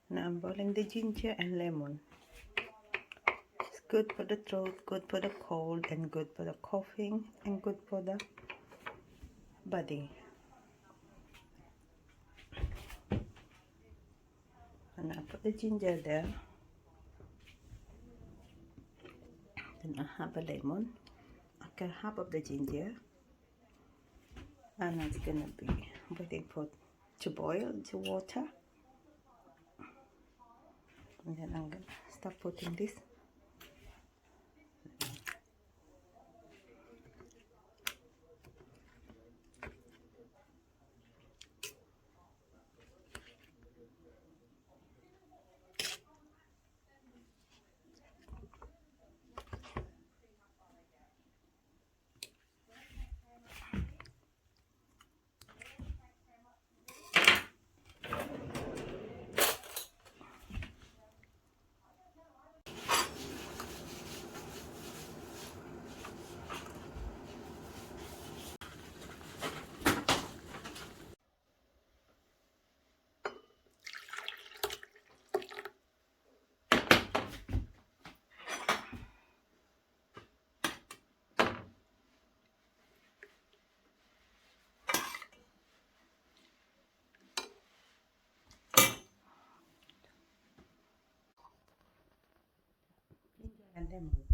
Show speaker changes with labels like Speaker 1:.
Speaker 1: Now I'm boiling the ginger and lemon. It's good for the throat, good for the cold, and good for the coughing, and good for the body. And I put the ginger there. Then I have a lemon. Okay, half of the ginger. And it's gonna be waiting for to boil to water. And then I'm gonna start putting this. Ginger and lemon.